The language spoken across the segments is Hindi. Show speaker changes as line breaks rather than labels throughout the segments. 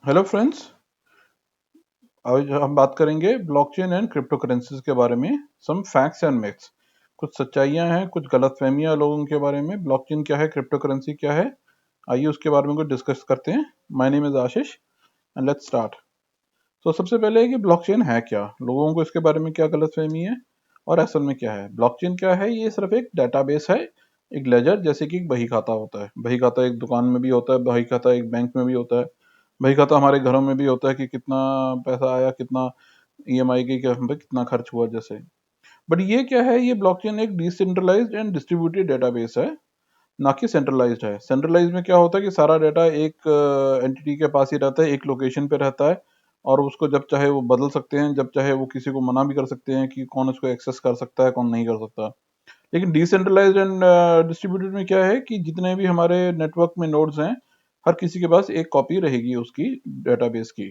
Hello friends. आज हम बात करेंगे ब्लॉकचेन एंड क्रिप्टो करेंसीज के बारे में। सम फैक्ट्स एंड मिथ्स, कुछ सच्चाइयां हैं, कुछ गलतफहमियां लोगों के बारे में। ब्लॉकचेन क्या है, क्रिप्टो करेंसी क्या है, आइए उसके बारे में कुछ डिस्कस करते हैं। My name is Ashish and let's start. तो सबसे पहले है कि ब्लॉकचेन है क्या, लोगों को इसके बारे में क्या गलतफहमी है और असल में क्या है। ब्लॉकचेन क्या है, ये सिर्फ एक डेटाबेस है, एक लेजर, जैसे कि एक बही खाता होता है। बही खाता एक दुकान में भी होता है, बही खाता एक बैंक में भी होता है, बही खाता हमारे घरों में भी होता है कि कितना पैसा आया, कितना ईएमआई की क्या पे कितना खर्च हुआ जैसे। बट ये क्या है, ये ब्लॉकचेन एक डिसेंट्रलाइज्ड एंड डिस्ट्रीब्यूटेड डेटाबेस है, ना कि सेंट्रलाइज्ड है। सेंट्रलाइज्ड में क्या होता है कि सारा डाटा एक एंटिटी के पास ही रहता है, एक लोकेशन पे रहता है, और उसको जब चाहे वो बदल सकते हैं, जब चाहे वो किसी को मना भी कर सकते हैं कि कौन उसको एक्सेस कर सकता है, कौन नहीं कर सकता। लेकिन डिसेंट्रलाइज्ड एंड डिस्ट्रीब्यूटेड में क्या है कि जितने भी हमारे नेटवर्क में नोड्स हैं, हर किसी के पास एक कॉपी रहेगी उसकी डेटाबेस की।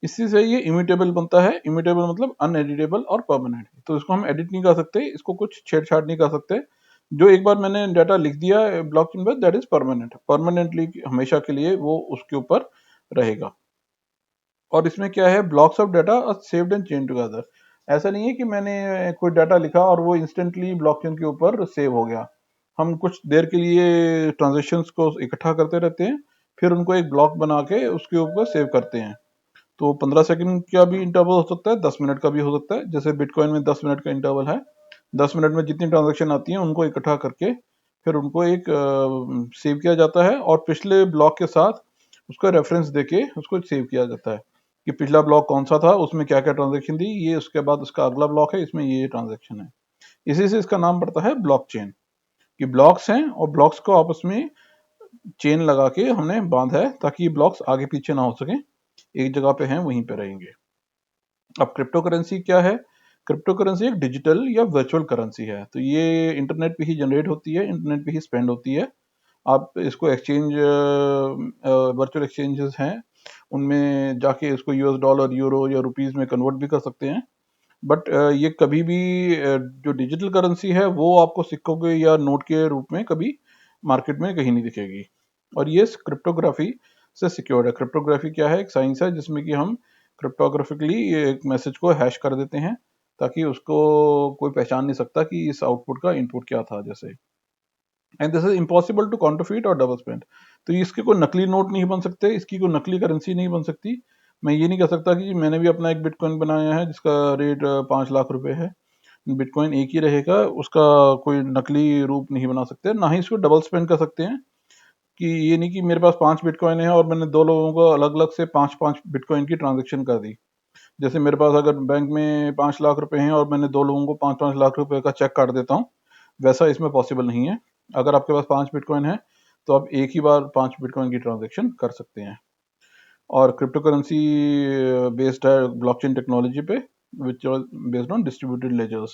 इसी से ये इम्यूटेबल बनता है। इम्यूटेबल मतलब अनएडिटेबल और परमानेंट। तो इसको हम एडिट नहीं कर सकते, इसको कुछ छेड़छाड़ नहीं कर सकते। जो एक बार मैंने डाटा लिख दिया ब्लॉकचेन पर, दैट इज परमानेंट, परमानेंटली हमेशा के लिए वो उसके ऊपर रहेगा। और इसमें क्या है, blocks of data are saved and chain together. ऐसा नहीं है कि मैंने कोई डाटा लिखा और वो इंस्टेंटली ब्लॉकचेन के ऊपर सेव हो गया। हम कुछ देर के लिए ट्रांजेक्शन्स को इकट्ठा करते रहते हैं, फिर उनको एक ब्लॉक बना के उसके ऊपर सेव करते हैं। तो 15 सेकंड का भी इंटरवल हो सकता है, 10 मिनट का भी हो सकता है। जैसे बिटकॉइन में 10 मिनट का इंटरवल है, 10 मिनट में जितनी ट्रांजेक्शन आती है उनको इकट्ठा करके फिर उनको एक सेव किया जाता है, और पिछले ब्लॉक के साथ उसका रेफरेंस देके उसको सेव किया जाता है कि पिछला ब्लॉक कौन सा था, उसमें क्या क्या ट्रांजेक्शन दी, ये उसके बाद उसका अगला ब्लॉक है, इसमें ये ट्रांजेक्शन है। इसी से इसका नाम पड़ता है ब्लॉकचेन, कि ब्लॉक्स हैं और ब्लॉक्स को आपस में चेन लगा के हमने बांधा है ताकि ये ब्लॉक्स आगे पीछे ना हो सके, एक जगह पे हैं वहीं पे रहेंगे। अब क्रिप्टो करेंसी क्या है? क्रिप्टो करेंसी एक डिजिटल या वर्चुअल करेंसी है। तो ये इंटरनेट पे ही जनरेट होती है, इंटरनेट पे ही स्पेंड होती है। आप इसको एक्सचेंज, वर्चुअल एक्सचेंजेस हैं, उनमें जाके इसको यूएस डॉलर, यूरो या रुपीस में कन्वर्ट भी कर सकते हैं। बट ये कभी भी जो डिजिटल करेंसी है वो आपको सिक्कों के या नोट के रूप में कभी मार्केट में कहीं नहीं दिखेगी। और ये क्रिप्टोग्राफी से सिक्योर्ड है। क्रिप्टोग्राफी क्या है? एक साइंस है जिसमें कि हम क्रिप्टोग्राफिकली एक मैसेज को हैश कर देते हैं, ताकि उसको कोई पहचान नहीं सकता कि इस आउटपुट का इनपुट क्या था जैसे। And this is impossible to counterfeit और डबल स्पेंड। तो इसके कोई नकली नोट नहीं बन सकते, इसकी कोई नकली करेंसी नहीं बन सकती। मैं ये नहीं कह सकता कि मैंने भी अपना एक बिटकॉइन बनाया है जिसका रेट 5 लाख रुपए है। बिटकॉइन एक ही रहेगा, उसका कोई नकली रूप नहीं बना सकते, ना ही इसको डबल स्पेंड कर सकते हैं। कि ये नहीं कि मेरे पास 5 बिटकॉइन है और मैंने दो लोगों को अलग अलग से पांच पांच बिटकॉइन की ट्रांजेक्शन कर दी। जैसे मेरे पास अगर बैंक में 5 लाख रुपए हैं और मैंने दो लोगों को 5-5 लाख रुपए का चेक काट देता हूँ, वैसा इसमें पॉसिबल नहीं है। अगर आपके पास 5 बिटकॉइन है तो आप एक ही बार 5 बिटकॉइन की ट्रांजेक्शन कर सकते हैं। और क्रिप्टो करेंसी बेस्ड है ब्लॉकचेन टेक्नोलॉजी पे, विच बेस्ड ऑन डिस्ट्रीब्यूटेड लेजर्स।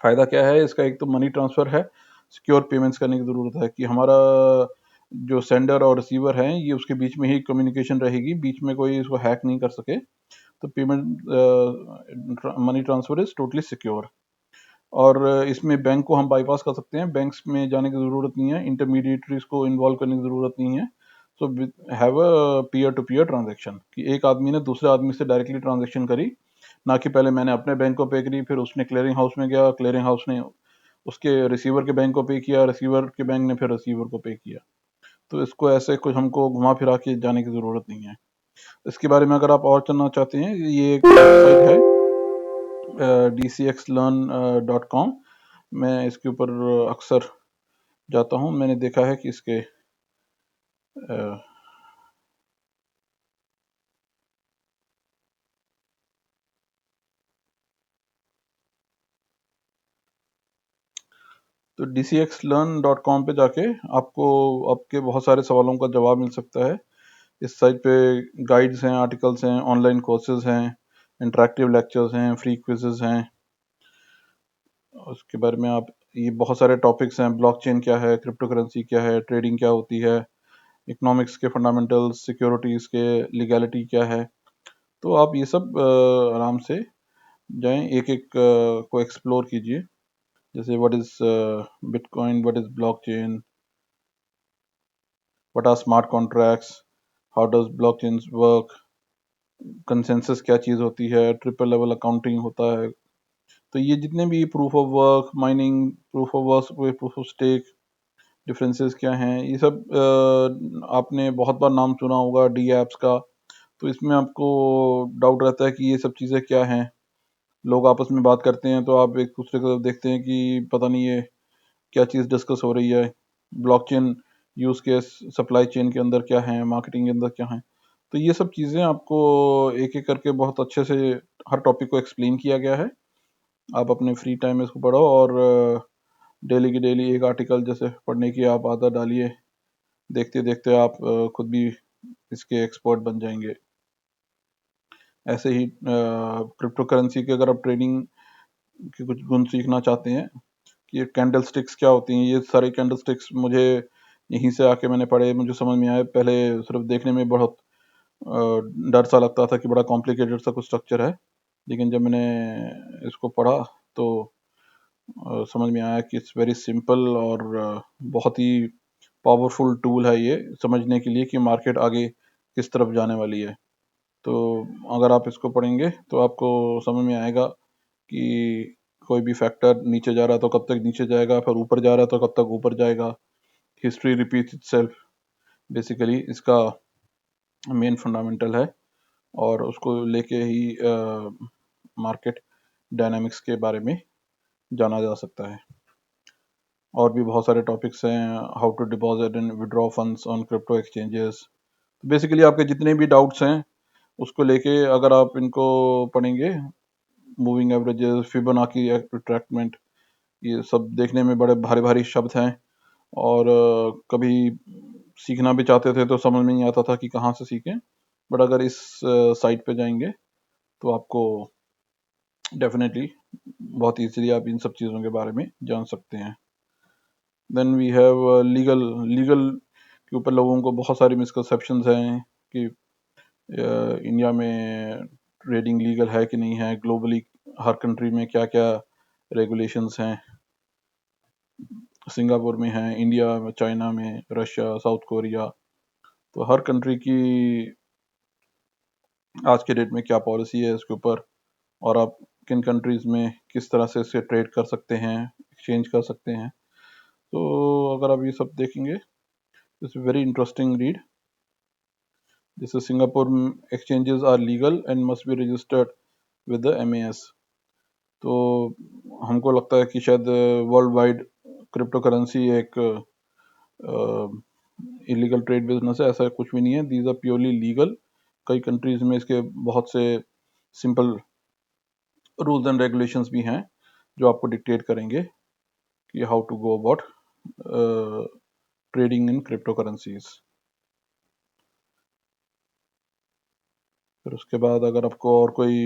फायदा क्या है इसका? एक तो मनी ट्रांसफर है, सिक्योर पेमेंट्स करने की जरूरत है कि हमारा जो सेंडर और रिसीवर है ये उसके बीच में ही कम्युनिकेशन रहेगी, बीच में कोई इसको हैक नहीं कर सके। तो payment money transfer is totally secure. और इसमें बैंक को हम बाईपास कर सकते हैं, बैंक्स में जाने की जरूरत नहीं है, इंटरमीडिएटरीज को इन्वॉल्व करने की जरूरत नहीं है। So have a peer to peer transaction, कि एक आदमी ने दूसरे आदमी से डायरेक्टली ट्रांजेक्शन करी, ना कि पहले मैंने अपने बैंक को पे करी, फिर उसने क्लियरिंग हाउस में गया, क्लियरिंग हाउस ने उसके रिसीवर के बैंक को पे किया, रिसीवर के बैंक ने फिर रिसीवर को पे किया। तो इसको ऐसे कुछ हमको घुमा फिरा के जाने की जरूरत नहीं है। इसके बारे में अगर आप और जानना चाहते हैं, ये एक वेबसाइट है dcxlearn.com। मैं इसके ऊपर अक्सर जाता हूँ, मैंने देखा है कि इसके तो dcxlearn.com पे जाके आपको आपके बहुत सारे सवालों का जवाब मिल सकता है। इस साइट पे गाइड्स हैं, आर्टिकल्स हैं, ऑनलाइन कोर्सेज हैं, इंटरेक्टिव लेक्चर्स हैं, फ्री क्विजेज हैं। उसके बारे में आप, ये बहुत सारे टॉपिक्स हैं, ब्लॉकचेन क्या है, क्रिप्टो करेंसी क्या है, ट्रेडिंग क्या होती है, इकोनॉमिक्स के फंडामेंटल्स, सिक्योरिटीज के लीगैलिटी क्या है। तो आप ये सब आराम से जाएं, एक एक को एक्सप्लोर कीजिए। जैसे what is bitcoin, what is blockchain, what are smart contracts, how does blockchains work, consensus क्या चीज़ होती है, ट्रिपल लेवल अकाउंटिंग होता है। तो ये जितने भी proof of work, mining, proof of work, proof of stake, differences क्या हैं, ये सब आपने बहुत बार नाम सुना होगा डी एप्स का। तो इसमें आपको डाउट रहता है कि ये सब चीज़ें क्या हैं। लोग आपस में बात करते हैं तो आप एक दूसरे को देखते हैं कि पता नहीं ये क्या चीज़ डिस्कस हो रही है। Blockchain use case supply chain के अंदर क्या है, मार्केटिंग के अंदर क्या है। तो ये सब चीज़ें आपको एक एक करके बहुत अच्छे से हर टॉपिक को एक्सप्लेन किया गया है। आप अपने फ्री टाइम में इसको पढ़ो और डेली की डेली एक आर्टिकल जैसे पढ़ने की आप आदत डालिए। देखते देखते आप खुद भी इसके एक्सपर्ट बन जाएंगे। ऐसे ही क्रिप्टो करेंसी के अगर आप ट्रेडिंग के कुछ गुण सीखना चाहते हैं कि ये कैंडल स्टिक्स क्या होती हैं, ये सारे कैंडल स्टिक्स मुझे यहीं से आके मैंने पढ़े, मुझे समझ में आए। पहले सिर्फ देखने में बहुत डर सा लगता था कि बड़ा कॉम्प्लिकेटेड सा कुछ स्ट्रक्चर है, लेकिन जब मैंने इसको पढ़ा तो समझ में आया कि इट्स वेरी सिंपल और बहुत ही पावरफुल टूल है ये समझने के लिए कि मार्केट आगे किस तरफ जाने वाली है। तो अगर आप इसको पढ़ेंगे तो आपको समझ में आएगा कि कोई भी फैक्टर नीचे जा रहा है तो कब तक नीचे जाएगा, फिर ऊपर जा रहा है तो कब तक ऊपर जाएगा। हिस्ट्री रिपीट्स इटसेल्फ, बेसिकली इसका मेन फंडामेंटल है। और उसको लेके ही मार्केट डायनामिक्स के बारे में जाना जा सकता है। और भी बहुत सारे टॉपिक्स हैं, how to deposit and withdraw funds on crypto exchanges. Basically आपके जितने भी डाउट्स हैं उसको लेके अगर आप इनको पढ़ेंगे, मूविंग एवरेजेस, फिबोनाची रिट्रैक्टमेंट, ये सब देखने में बड़े भारी भारी शब्द हैं और कभी सीखना भी चाहते थे तो समझ में नहीं आता था कि कहाँ से सीखें। बट अगर इस साइट पे जाएंगे तो आपको डेफिनेटली बहुत इजीली आप इन सब चीज़ों के बारे में जान सकते हैं। Then we have legal. Legal के ऊपर लोगों को बहुत सारी मिसकंसेप्शंस हैं कि इंडिया में ट्रेडिंग लीगल है कि नहीं है, ग्लोबली हर कंट्री में क्या क्या रेगुलेशंस हैं। सिंगापुर में है, इंडिया में, चाइना में, रशिया, साउथ कोरिया। तो हर कंट्री की आज के डेट में क्या पॉलिसी है इसके ऊपर, और आप किन कंट्रीज में किस तरह से इसे ट्रेड कर सकते हैं, एक्सचेंज कर सकते हैं। तो अगर आप ये सब देखेंगे, इट्स वेरी इंटरेस्टिंग रीड। जैसे Singapore exchanges are legal and must be registered with the MAS। तो हमको लगता है कि शायद वर्ल्ड वाइड क्रिप्टो करेंसी एक इलीगल ट्रेड बिजनेस है। ऐसा कुछ भी नहीं है, दीज आर प्योरली लीगल। कई कंट्रीज में इसके बहुत से सिंपल रूल्स एंड रेगुलेशंस भी हैं जो आपको डिक्टेट करेंगे कि how to go about trading in crypto currencies. फिर उसके बाद अगर आपको और कोई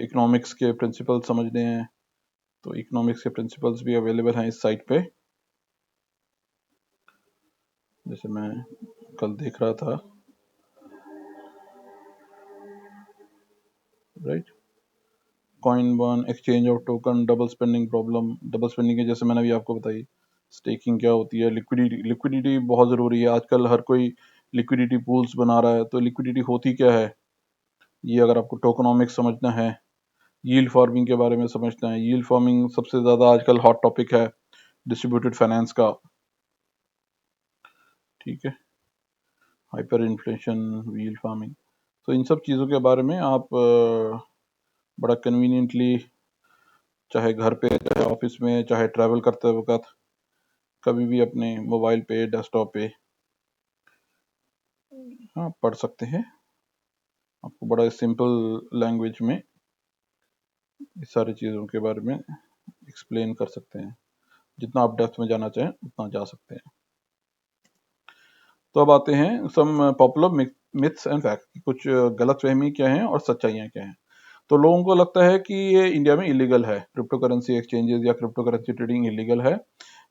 इकोनॉमिक्स के प्रिंसिपल्स समझने हैं तो इकोनॉमिक्स के प्रिंसिपल्स भी अवेलेबल हैं इस साइट पे। जैसे मैं कल देख रहा था, right, coin one, exchange of token, double spending problem. Double spending के जैसे मैंने अभी आपको बताई, स्टेकिंग क्या होती है, लिक्विडिटी। लिक्विडिटी बहुत ज़रूरी है, आजकल हर कोई लिक्विडिटी पूल्स बना रहा है। तो लिक्विडिटी होती क्या है, ये अगर आपको टोकनॉमिक्स समझना है, यील्ड फार्मिंग के बारे में समझना है। यील्ड फार्मिंग सबसे ज़्यादा आजकल हॉट टॉपिक है डिस्ट्रीब्यूटेड फाइनेंस का, ठीक है, हाइपर इन्फ्लेशन, यील्ड फार्मिंग। तो इन सब चीज़ों के बारे में आप बड़ा कन्वीनियंटली, चाहे घर पे, चाहे ऑफिस में, चाहे ट्रैवल करते वक्त, कभी भी अपने मोबाइल पे, डेस्कटॉप पे, हाँ, पढ़ सकते हैं। आपको बड़ा सिंपल लैंग्वेज में इस सारी चीज़ों के बारे में एक्सप्लेन कर सकते हैं। जितना आप डेप्थ में जाना चाहें उतना जा सकते हैं। तो अब आते हैं some popular myths and fact, कुछ गलतफहमी क्या हैं और सच्चाइयाँ क्या हैं। तो लोगों को लगता है कि ये इंडिया में इलीगल है, क्रिप्टो करेंसी एक्सचेंजेस या क्रिप्टो करेंसी ट्रेडिंग इलीगल है।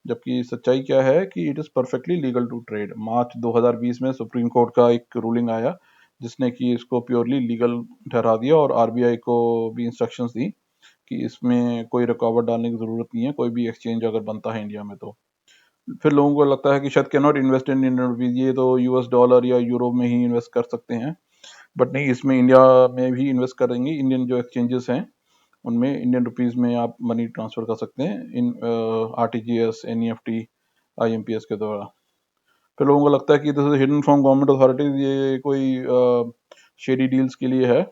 जबकि सच्चाई क्या है कि it is perfectly legal to trade. March 2020 में सुप्रीम कोर्ट का एक रूलिंग आया जिसने कि इसको प्योरली लीगल ठहरा दिया, और RBI को भी इंस्ट्रक्शंस दी कि इसमें कोई रुकावट डालने की ज़रूरत नहीं है, कोई भी एक्सचेंज अगर बनता है इंडिया में तो। फिर लोगों को लगता है कि शायद can not invest in Indian rupees, ये तो यूएस डॉलर या यूरो में ही इन्वेस्ट कर सकते हैं। बट नहीं, इसमें इंडिया में भी इन्वेस्ट करेंगे। इंडियन जो एक्सचेंजेस हैं उनमें इंडियन रुपीज में आप मनी ट्रांसफर कर सकते हैं इन आरटीजीएस, एनईएफटी, आईएमपीएस के द्वारा। फिर लोगों को लगता है कि this is hidden from government authorities, ये कोई शेडी डील्स के लिए है।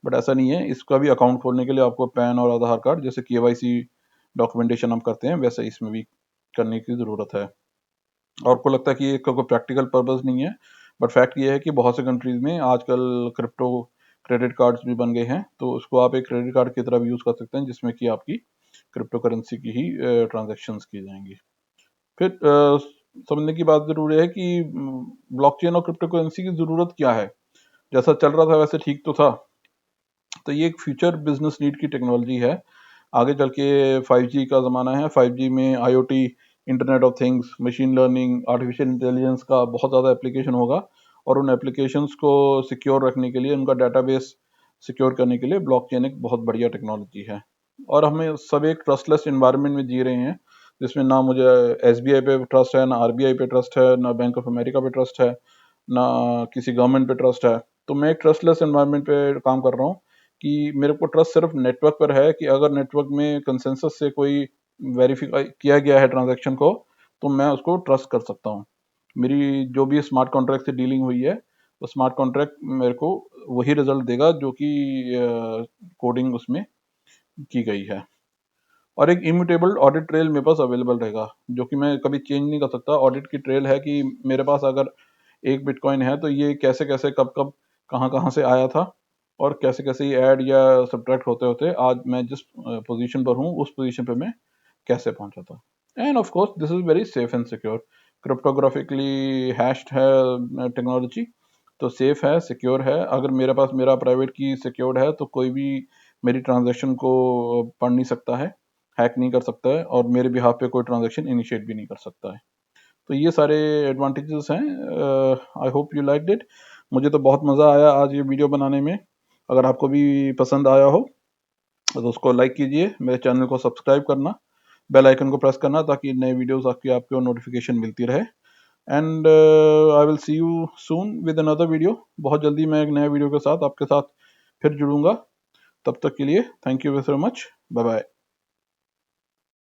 बट ऐसा नहीं है। इसका भी अकाउंट खोलने के लिए आपको पैन और आधार कार्ड, जैसे केवाईसी डॉक्यूमेंटेशन हम करते हैं, वैसे इसमें भी करने की जरूरत है। और आपको लगता है कि इसका कोई प्रैक्टिकल पर्पस नहीं है, बट फैक्ट ये है कि बहुत से कंट्रीज में आजकल क्रिप्टो क्रेडिट कार्ड्स भी बन गए हैं, तो उसको आप एक क्रेडिट कार्ड की तरह भी यूज कर सकते हैं, जिसमें कि आपकी क्रिप्टो करेंसी की ही ट्रांजेक्शन्स की जाएंगी। फिर समझने की बात जरूर है कि ब्लॉकचेन और क्रिप्टो करेंसी की जरूरत क्या है। जैसा चल रहा था वैसे ठीक तो था। तो ये एक फ्यूचर बिजनेस नीड की टेक्नोलॉजी है। आगे चल के 5G का ज़माना है। 5G में IoT, internet of things, machine learning, artificial intelligence का बहुत ज़्यादा एप्लीकेशन होगा, और उन एप्लीकेशंस को सिक्योर रखने के लिए, उनका डाटाबेस सिक्योर करने के लिए ब्लॉकचेन एक बहुत बढ़िया टेक्नोलॉजी है। और हमें सब एक ट्रस्टलेस इन्वायरमेंट में जी रहे हैं, जिसमें ना मुझे SBI पे ट्रस्ट है, ना RBI पे ट्रस्ट है, ना बैंक ऑफ अमेरिका पे ट्रस्ट है, ना किसी गवर्नमेंट पे ट्रस्ट है। तो मैं एक ट्रस्टलेस एनवायरनमेंट पे काम कर रहा हूँ कि मेरे को ट्रस्ट सिर्फ नेटवर्क पर है, कि अगर नेटवर्क में कंसेंसस से कोई वेरीफाई किया गया है ट्रांजैक्शन को, तो मैं उसको ट्रस्ट कर सकता हूँ। मेरी जो भी स्मार्ट कॉन्ट्रैक्ट से डीलिंग हुई है, वो स्मार्ट कॉन्ट्रैक्ट मेरे को वही रिजल्ट देगा जो कि कोडिंग उसमें की गई है। और एक इम्यूटेबल ऑडिट ट्रेल मेरे पास अवेलेबल रहेगा, जो कि मैं कभी चेंज नहीं कर सकता। ऑडिट की ट्रेल है कि मेरे पास अगर एक बिटकॉइन है तो ये कैसे कैसे कब कब कहाँ कहाँ से आया था, और कैसे कैसे ये ऐड या सब्ट्रैक्ट होते होते आज मैं जिस पोजीशन पर हूँ उस पोजीशन पे मैं कैसे पहुंचा था। End of course this is very safe and secure. क्रिप्टोग्राफिकली hatched है टेक्नोलॉजी, तो सेफ है, सिक्योर है। अगर मेरे पास मेरा प्राइवेट की सिक्योर्ड है तो कोई भी मेरी ट्रांजैक्शन को पढ़ नहीं सकता है, हैक नहीं कर सकता है, और मेरे बिहाफ पे कोई ट्रांजैक्शन इनिशिएट भी नहीं कर सकता है। तो ये सारे एडवांटेजेस हैं। I hope you liked it. मुझे तो बहुत मज़ा आया आज ये वीडियो बनाने में। अगर आपको भी पसंद आया हो तो उसको लाइक कीजिए, मेरे चैनल को सब्सक्राइब करना, बेल आइकन को प्रेस करना, ताकि नए वीडियोस आपको नोटिफिकेशन मिलती रहे। And I will see you soon with another video. बहुत जल्दी मैं एक नए वीडियो के साथ आपके साथ फिर जुड़ूंगा। तब तक के लिए thank you very much. Bye bye.